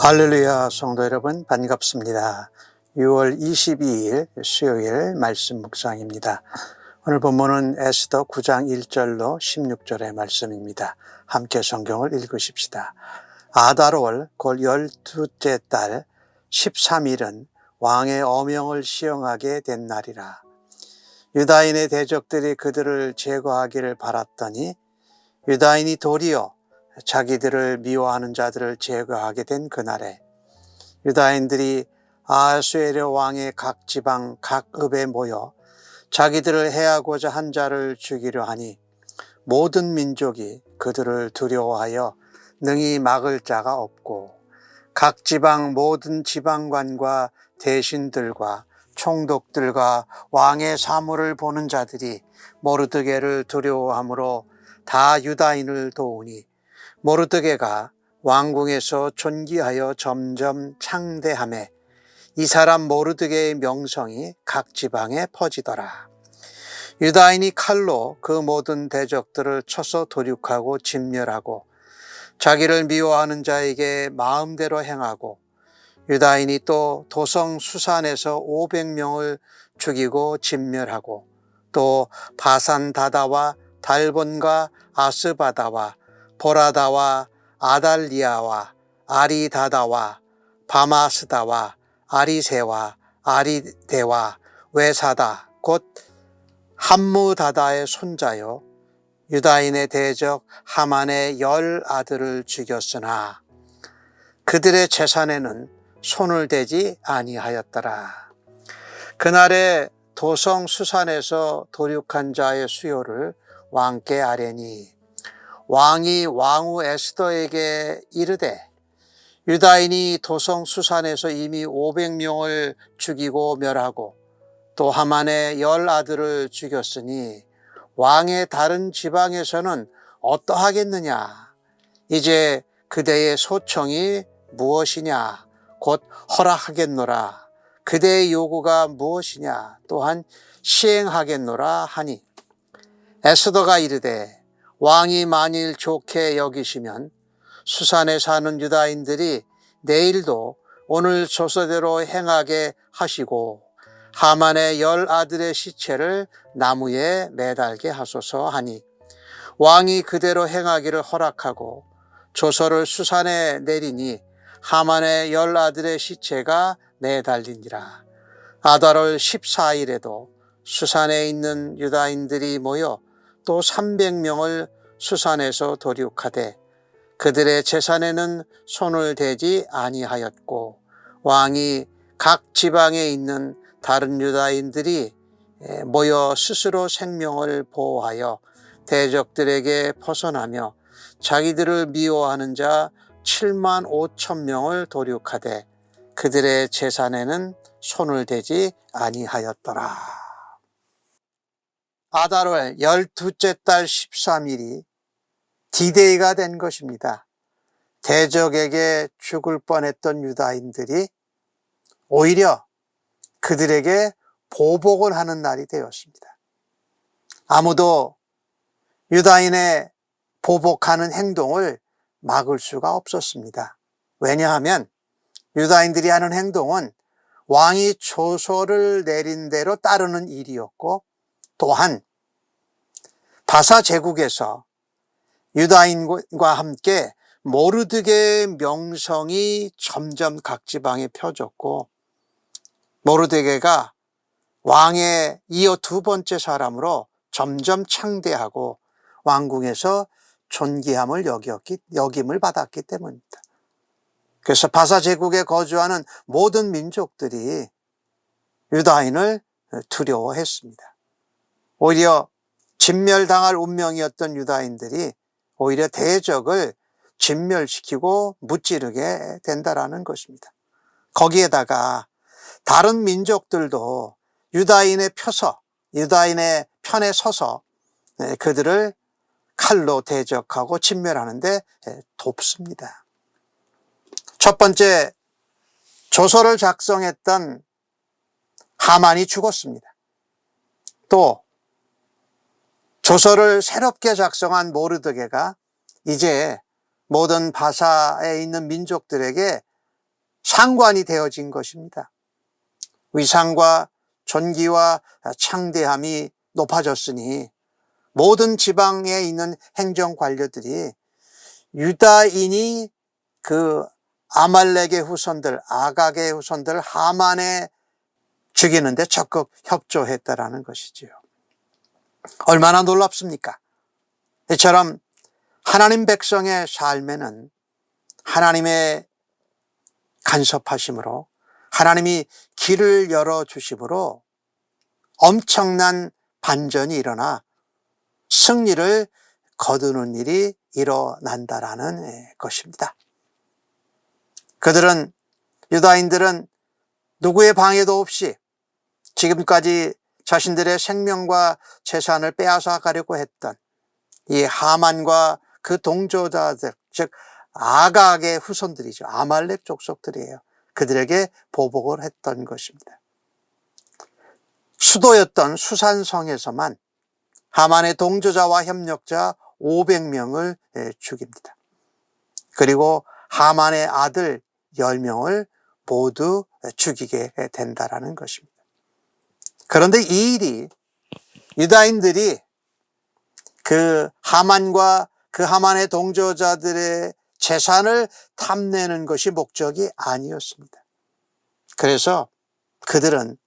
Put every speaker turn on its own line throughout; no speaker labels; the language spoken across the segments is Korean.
할렐루야 성도 여러분 반갑습니다. 6월 22일 수요일 말씀 묵상입니다. 오늘 본문은 에스더 9장 1절로 16절의 말씀입니다. 함께 성경을 읽으십시다. 아달월 곧 12째 달 13일은 왕의 어명을 시행하게 된 날이라. 유다인의 대적들이 그들을 제거하기를 바랐더니 유다인이 도리어 자기들을 미워하는 자들을 제거하게 된 그날에 유다인들이 아하수에르 왕의 각 지방 각 읍에 모여 자기들을 해하고자 한 자를 죽이려 하니 모든 민족이 그들을 두려워하여 능히 막을 자가 없고 각 지방 모든 지방관과 대신들과 총독들과 왕의 사물을 보는 자들이 모르드게를 두려워하므로 다 유다인을 도우니 모르드게가 왕궁에서 존귀하여 점점 창대하매 이 사람 모르드게의 명성이 각 지방에 퍼지더라. 유다인이 칼로 그 모든 대적들을 쳐서 도륙하고 진멸하고 자기를 미워하는 자에게 마음대로 행하고 유다인이 또 도성 수산에서 500명을 죽이고 진멸하고 또 바산 다다와 달본과 아스바다와 보라다와 아달리아와 아리다다와 바마스다와 아리세와 아리데와 외사다 곧 함무다다의 손자요 유다인의 대적 하만의 10 아들을 죽였으나 그들의 재산에는 손을 대지 아니하였더라. 그날에 도성 수산에서 도륙한 자의 수요를 왕께 아뢰니 왕이 왕후 에스더에게 이르되 유다인이 도성 수산에서 이미 500명을 죽이고 멸하고 또 하만의 10 아들을 죽였으니 왕의 다른 지방에서는 어떠하겠느냐? 이제 그대의 소청이 무엇이냐? 곧 허락하겠노라. 그대의 요구가 무엇이냐? 또한 시행하겠노라 하니 에스더가 이르되 왕이 만일 좋게 여기시면 수산에 사는 유다인들이 내일도 오늘 조서대로 행하게 하시고 하만의 10 아들의 시체를 나무에 매달게 하소서 하니 왕이 그대로 행하기를 허락하고 조서를 수산에 내리니 하만의 10 아들의 시체가 매달리니라. 아달월 14일에도 수산에 있는 유다인들이 모여 또 300명을 수산에서 도륙하되 그들의 재산에는 손을 대지 아니하였고 왕이 각 지방에 있는 다른 유다인들이 모여 스스로 생명을 보호하여 대적들에게 벗어나며 자기들을 미워하는 자 7만 5천 명을 도륙하되 그들의 재산에는 손을 대지 아니하였더라. 아달월 12째 달 13일이 디데이가 된 것입니다. 대적에게 죽을 뻔했던 유다인들이 오히려 그들에게 보복을 하는 날이 되었습니다. 아무도 유다인의 보복하는 행동을 막을 수가 없었습니다. 왜냐하면 유다인들이 하는 행동은 왕이 조서를 내린 대로 따르는 일이었고 또한 바사 제국에서 유다인과 함께 모르드게의 명성이 점점 각 지방에 펴졌고 모르드게가 왕의 이어 2번째 사람으로 점점 창대하고 왕궁에서 존귀함을 여김을 받았기 때문입니다. 그래서 바사 제국에 거주하는 모든 민족들이 유다인을 두려워했습니다. 오히려 진멸당할 운명이었던 유다인들이 오히려 대적을 진멸시키고 무찌르게 된다라는 것입니다. 거기에다가 다른 민족들도 유다인의 편에 서서 그들을 칼로 대적하고 진멸하는데 돕습니다. 첫 번째, 조서를 작성했던 하만이 죽었습니다. 또 조서를 새롭게 작성한 모르드게가 이제 모든 바사에 있는 민족들에게 상관이 되어진 것입니다. 위상과 존귀와 창대함이 높아졌으니 모든 지방에 있는 행정 관료들이 유다인이 그 아말렉의 후손들, 아각의 후손들 하만에 죽이는데 적극 협조했다라는 것이지요. 얼마나 놀랍습니까? 이처럼 하나님 백성의 삶에는 하나님의 간섭하심으로, 하나님이 길을 열어주심으로 엄청난 반전이 일어나 승리를 거두는 일이 일어난다라는 것입니다. 유다인들은 누구의 방해도 없이 지금까지 자신들의 생명과 재산을 빼앗아 가려고 했던 이 하만과 그 동조자들, 즉 아각의 후손들이죠. 아말렉 족속들이에요. 그들에게 보복을 했던 것입니다. 수도였던 수산성에서만 하만의 동조자와 협력자 500명을 죽입니다. 그리고 하만의 아들 10명을 모두 죽이게 된다라는 것입니다. 그런데 이 일이 유다인들이 그 하만과 그 하만의 동조자들의 재산을 탐내는 것이 목적이 아니었습니다. 그래서 그들은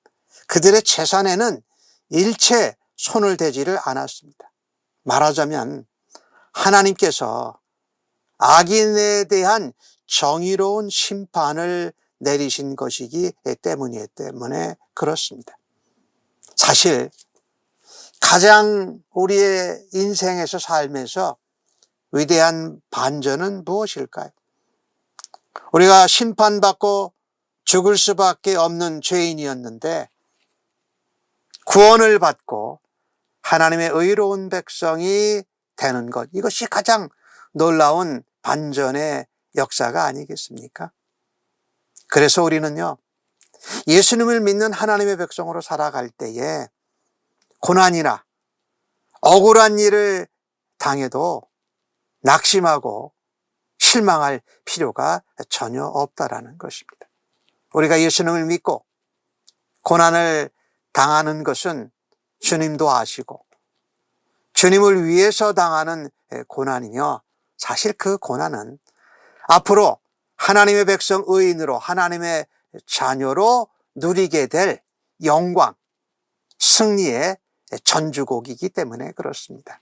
그들의 재산에는 일체 손을 대지를 않았습니다. 말하자면 하나님께서 악인에 대한 정의로운 심판을 내리신 것이기 때문에 그렇습니다. 사실 가장 우리의 인생에서 삶에서 위대한 반전은 무엇일까요? 우리가 심판받고 죽을 수밖에 없는 죄인이었는데 구원을 받고 하나님의 의로운 백성이 되는 것, 이것이 가장 놀라운 반전의 역사가 아니겠습니까? 그래서 우리는요, 예수님을 믿는 하나님의 백성으로 살아갈 때에 고난이나 억울한 일을 당해도 낙심하고 실망할 필요가 전혀 없다라는 것입니다. 우리가 예수님을 믿고 고난을 당하는 것은 주님도 아시고 주님을 위해서 당하는 고난이며, 사실 그 고난은 앞으로 하나님의 백성 의인으로, 하나님의 자녀로 누리게 될 영광, 승리의 전주곡이기 때문에 그렇습니다.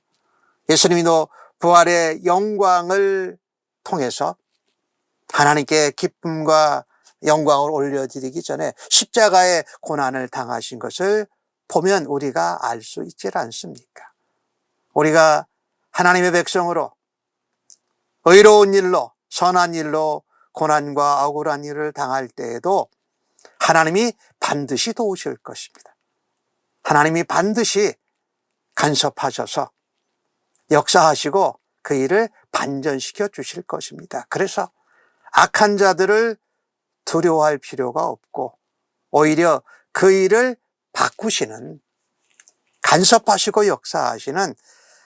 예수님도 부활의 영광을 통해서 하나님께 기쁨과 영광을 올려드리기 전에 십자가의 고난을 당하신 것을 보면 우리가 알 수 있지 않습니까? 우리가 하나님의 백성으로 의로운 일로, 선한 일로 고난과 억울한 일을 당할 때에도 하나님이 반드시 도우실 것입니다. 하나님이 반드시 간섭하셔서 역사하시고 그 일을 반전시켜 주실 것입니다. 그래서 악한 자들을 두려워할 필요가 없고 오히려 그 일을 바꾸시는, 간섭하시고 역사하시는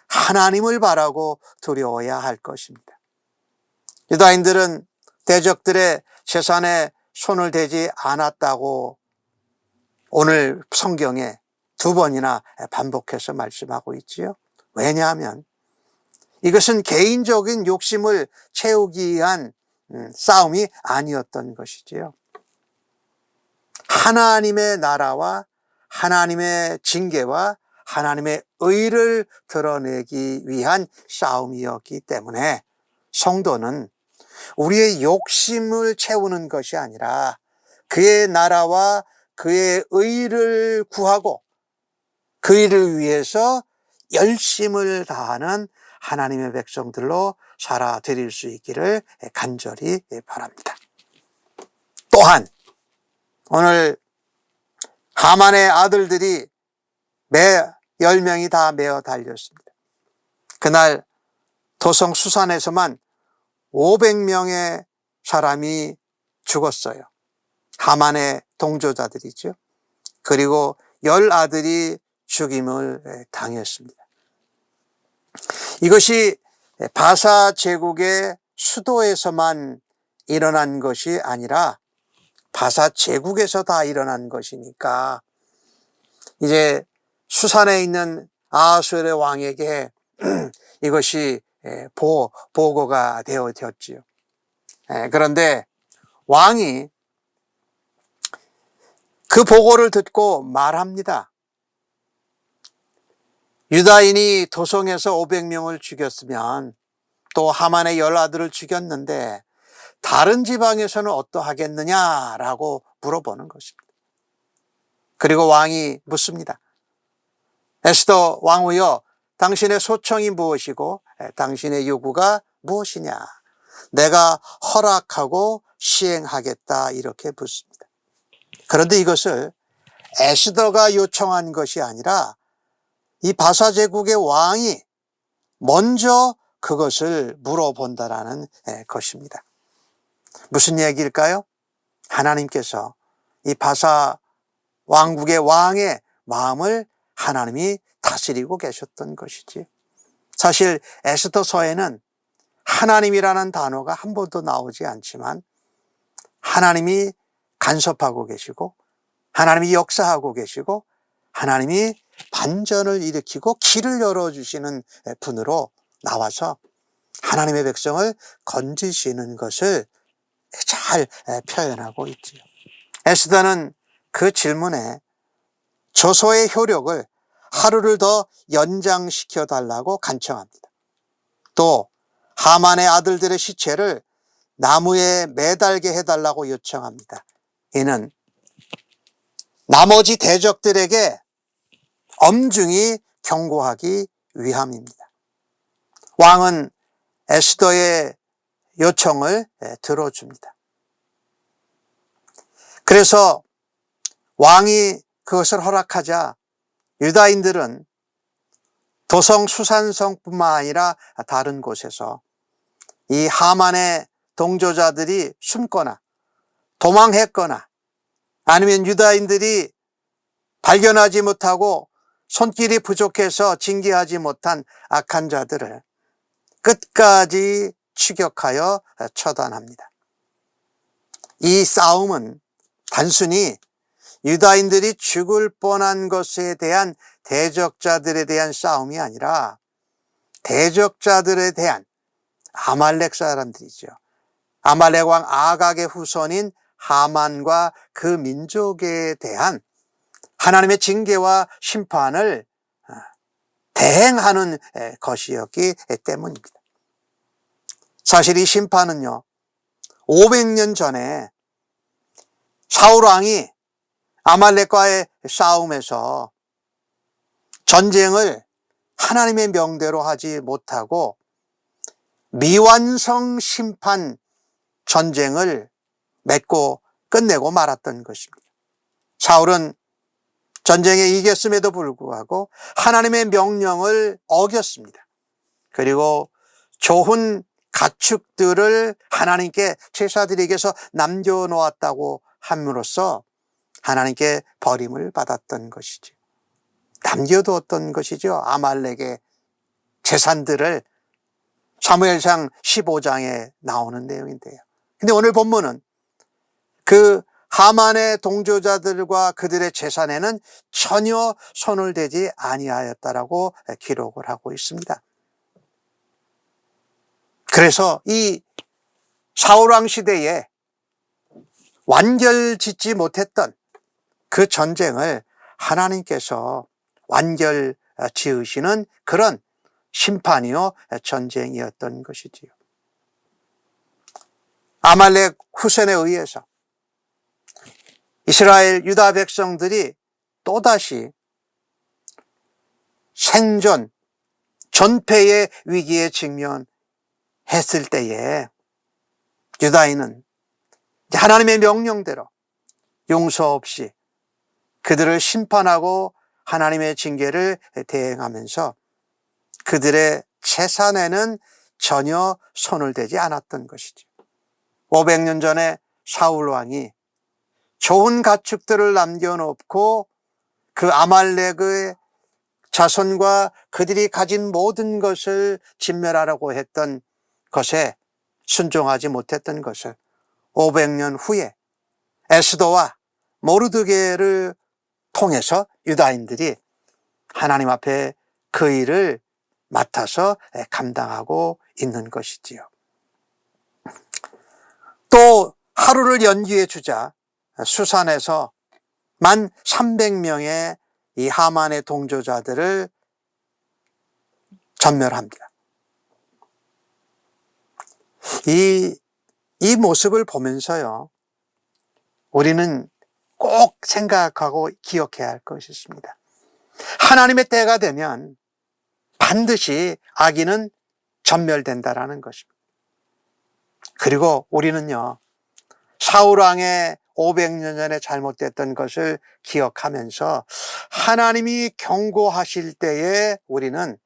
하나님을 바라고 두려워야 할 것입니다. 유다인들은 대적들의 재산에 손을 대지 않았다고 오늘 성경에 2번이나 반복해서 말씀하고 있지요. 왜냐하면 이것은 개인적인 욕심을 채우기 위한 싸움이 아니었던 것이지요. 하나님의 나라와 하나님의 징계와 하나님의 의를 드러내기 위한 싸움이었기 때문에 성도는 우리의 욕심을 채우는 것이 아니라 그의 나라와 그의 의를 구하고 그 일을 위해서 열심을 다하는 하나님의 백성들로 살아드릴 수 있기를 간절히 바랍니다. 또한 오늘 하만의 아들들이 10명이 다 메어 달렸습니다. 그날 도성 수산에서만 500명의 사람이 죽었어요. 하만의 동조자들이죠. 그리고 10아들이 죽임을 당했습니다. 이것이 바사 제국의 수도에서만 일어난 것이 아니라 바사 제국에서 다 일어난 것이니까 이제 수산에 있는 아하수엘의 왕에게 이것이 보고가 되어졌지요. 그런데 왕이 그 보고를 듣고 말합니다. 유다인이 도성에서 500명을 죽였으면 또 하만의 10아들을 죽였는데 다른 지방에서는 어떠하겠느냐라고 물어보는 것입니다. 그리고 왕이 묻습니다. 에스더 왕후여, 당신의 소청이 무엇이고 당신의 요구가 무엇이냐? 내가 허락하고 시행하겠다, 이렇게 묻습니다. 그런데 이것을 에스더가 요청한 것이 아니라 이 바사 제국의 왕이 먼저 그것을 물어본다라는 것입니다. 무슨 얘기일까요? 하나님께서 이 바사 왕국의 왕의 마음을 하나님이 다스리고 계셨던 것이지. 사실 에스더서에는 하나님이라는 단어가 한 번도 나오지 않지만 하나님이 간섭하고 계시고 하나님이 역사하고 계시고 하나님이 반전을 일으키고 길을 열어주시는 분으로 나와서 하나님의 백성을 건지시는 것을 잘 표현하고 있지요. 에스더는 그 질문에 저소의 효력을 하루를 더 연장시켜 달라고 간청합니다. 또 하만의 아들들의 시체를 나무에 매달게 해달라고 요청합니다. 이는 나머지 대적들에게 엄중히 경고하기 위함입니다. 왕은 에스더의 요청을 들어줍니다. 그래서 왕이 그것을 허락하자 유다인들은 도성 수산성뿐만 아니라 다른 곳에서 이 하만의 동조자들이 숨거나 도망했거나 아니면 유다인들이 발견하지 못하고 손길이 부족해서 징계하지 못한 악한 자들을 끝까지 추격하여 처단합니다. 이 싸움은 단순히 유다인들이 죽을 뻔한 것에 대한 대적자들에 대한 싸움이 아니라 대적자들에 대한 아말렉 사람들이죠. 아말렉 왕 아각의 후손인 하만과 그 민족에 대한 하나님의 징계와 심판을 대행하는 것이었기 때문입니다. 사실 이 심판은요, 500년 전에 사울 왕이 아말렉과의 싸움에서 전쟁을 하나님의 명대로 하지 못하고 미완성 심판 전쟁을 맺고 끝내고 말았던 것입니다. 사울은 전쟁에 이겼음에도 불구하고 하나님의 명령을 어겼습니다. 그리고 좋은 가축들을 하나님께 제사드리기위해서 남겨놓았다고 함으로써 하나님께 버림을 받았던 것이죠. 남겨두었던 것이죠. 아말렉의 재산들을 사무엘상 15장에 나오는 내용인데요. 근데 오늘 본문은 그 하만의 동조자들과 그들의 재산에는 전혀 손을 대지 아니하였다라고 기록을 하고 있습니다. 그래서 이 사울왕 시대에 완결짓지 못했던 그 전쟁을 하나님께서 완결 지으시는 그런 심판이요 전쟁이었던 것이지요. 아말렉 후손에 의해서 이스라엘 유다 백성들이 또다시 생존, 전패의 위기에 직면했을 때에 유다인은 하나님의 명령대로 용서 없이 그들을 심판하고 하나님의 징계를 대행하면서 그들의 재산에는 전혀 손을 대지 않았던 것이죠. 500년 전에 사울 왕이 좋은 가축들을 남겨놓고 그 아말렉의 자손과 그들이 가진 모든 것을 진멸하라고 했던 것에 순종하지 못했던 것을 500년 후에 에스더와 모르드게를 통해서 유다인들이 하나님 앞에 그 일을 맡아서 감당하고 있는 것이지요. 또 하루를 연기해 주자 수산에서 1300명의 이 하만의 동조자들을 전멸합니다. 이 모습을 보면서요, 우리는 꼭 생각하고 기억해야 할 것이 있습니다. 하나님의 때가 되면 반드시 악인은 전멸된다라는 것입니다. 그리고 우리는요, 사울왕의 500년 전에 잘못됐던 것을 기억하면서 하나님이 경고하실 때에 우리는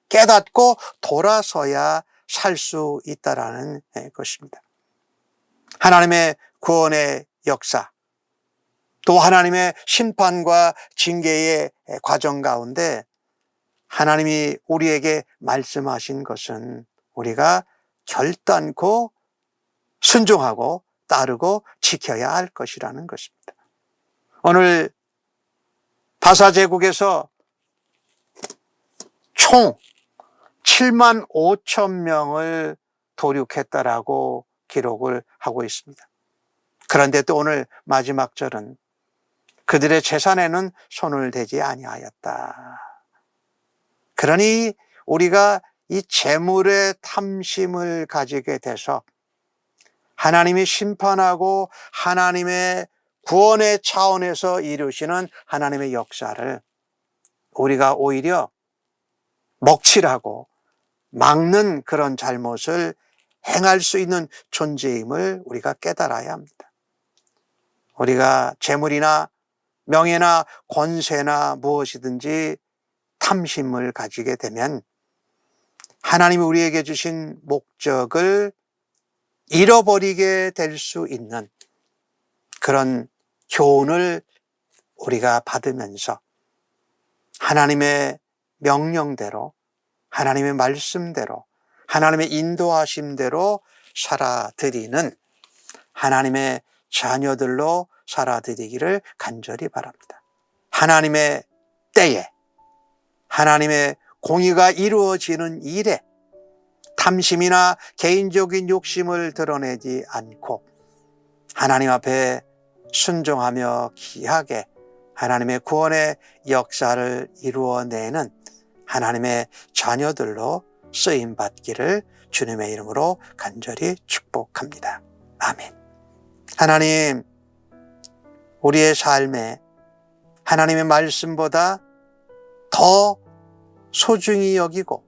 깨닫고 돌아서야 살 수 있다라는 것입니다. 하나님의 구원의 역사, 또 하나님의 심판과 징계의 과정 가운데 하나님이 우리에게 말씀하신 것은 우리가 결단코 순종하고 따르고 지켜야 할 것이라는 것입니다. 오늘 바사제국에서 총 7만 5천 명을 도륙했다라고 기록을 하고 있습니다. 그런데 또 오늘 마지막 절은 그들의 재산에는 손을 대지 아니하였다. 그러니 우리가 이 재물의 탐심을 가지게 돼서 하나님이 심판하고 하나님의 구원의 차원에서 이루시는 하나님의 역사를 우리가 오히려 먹칠하고 막는 그런 잘못을 행할 수 있는 존재임을 우리가 깨달아야 합니다. 우리가 재물이나 명예나 권세나 무엇이든지 탐심을 가지게 되면 하나님이 우리에게 주신 목적을 잃어버리게 될 수 있는 그런 교훈을 우리가 받으면서 하나님의 명령대로, 하나님의 말씀대로, 하나님의 인도하심대로 살아드리는 하나님의 자녀들로 살아드리기를 간절히 바랍니다. 하나님의 때에, 하나님의 공의가 이루어지는 일에 탐심이나 개인적인 욕심을 드러내지 않고 하나님 앞에 순종하며 귀하게 하나님의 구원의 역사를 이루어내는 하나님의 자녀들로 쓰임받기를 주님의 이름으로 간절히 축복합니다. 아멘. 하나님, 우리의 삶에 하나님의 말씀보다 더 소중히 여기고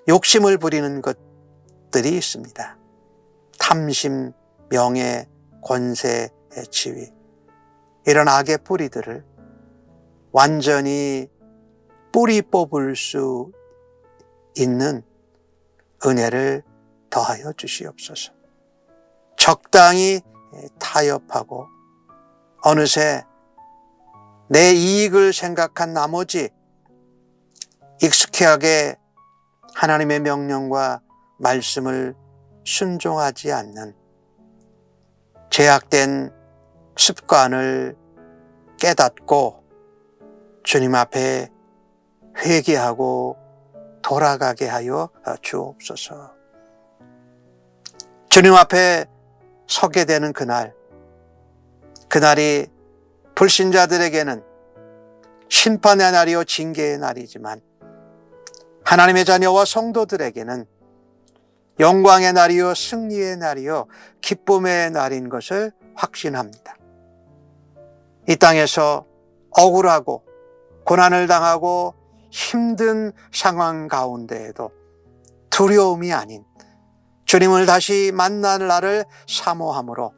욕심을 부리는 것들이 있습니다. 탐심, 명예, 권세, 지위, 이런 악의 뿌리들을 완전히 뿌리 뽑을 수 있는 은혜를 더하여 주시옵소서. 적당히 타협하고 어느새 내 이익을 생각한 나머지 익숙하게 하나님의 명령과 말씀을 순종하지 않는 제약된 습관을 깨닫고 주님 앞에 회개하고 돌아가게 하여 주옵소서. 주님 앞에 서게 되는 그날이 불신자들에게는 심판의 날이요 징계의 날이지만 하나님의 자녀와 성도들에게는 영광의 날이요 승리의 날이요 기쁨의 날인 것을 확신합니다. 이 땅에서 억울하고 고난을 당하고 힘든 상황 가운데에도 두려움이 아닌 주님을 다시 만날 날을 사모함으로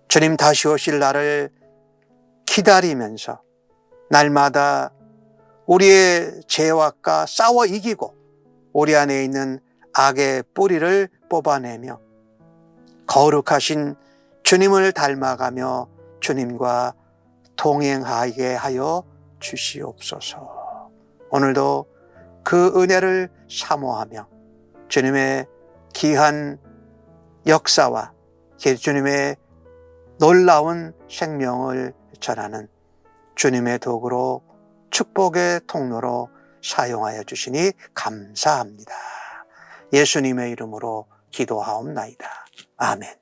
주님 다시 오실 날을 기다리면서 날마다 우리의 죄악과 싸워 이기고 우리 안에 있는 악의 뿌리를 뽑아내며 거룩하신 주님을 닮아가며 주님과 동행하게 하여 주시옵소서. 오늘도 그 은혜를 사모하며 주님의 귀한 역사와 주님의 놀라운 생명을 전하는 주님의 도구로 축복의 통로로 사용하여 주시니 감사합니다. 예수님의 이름으로 기도하옵나이다. 아멘.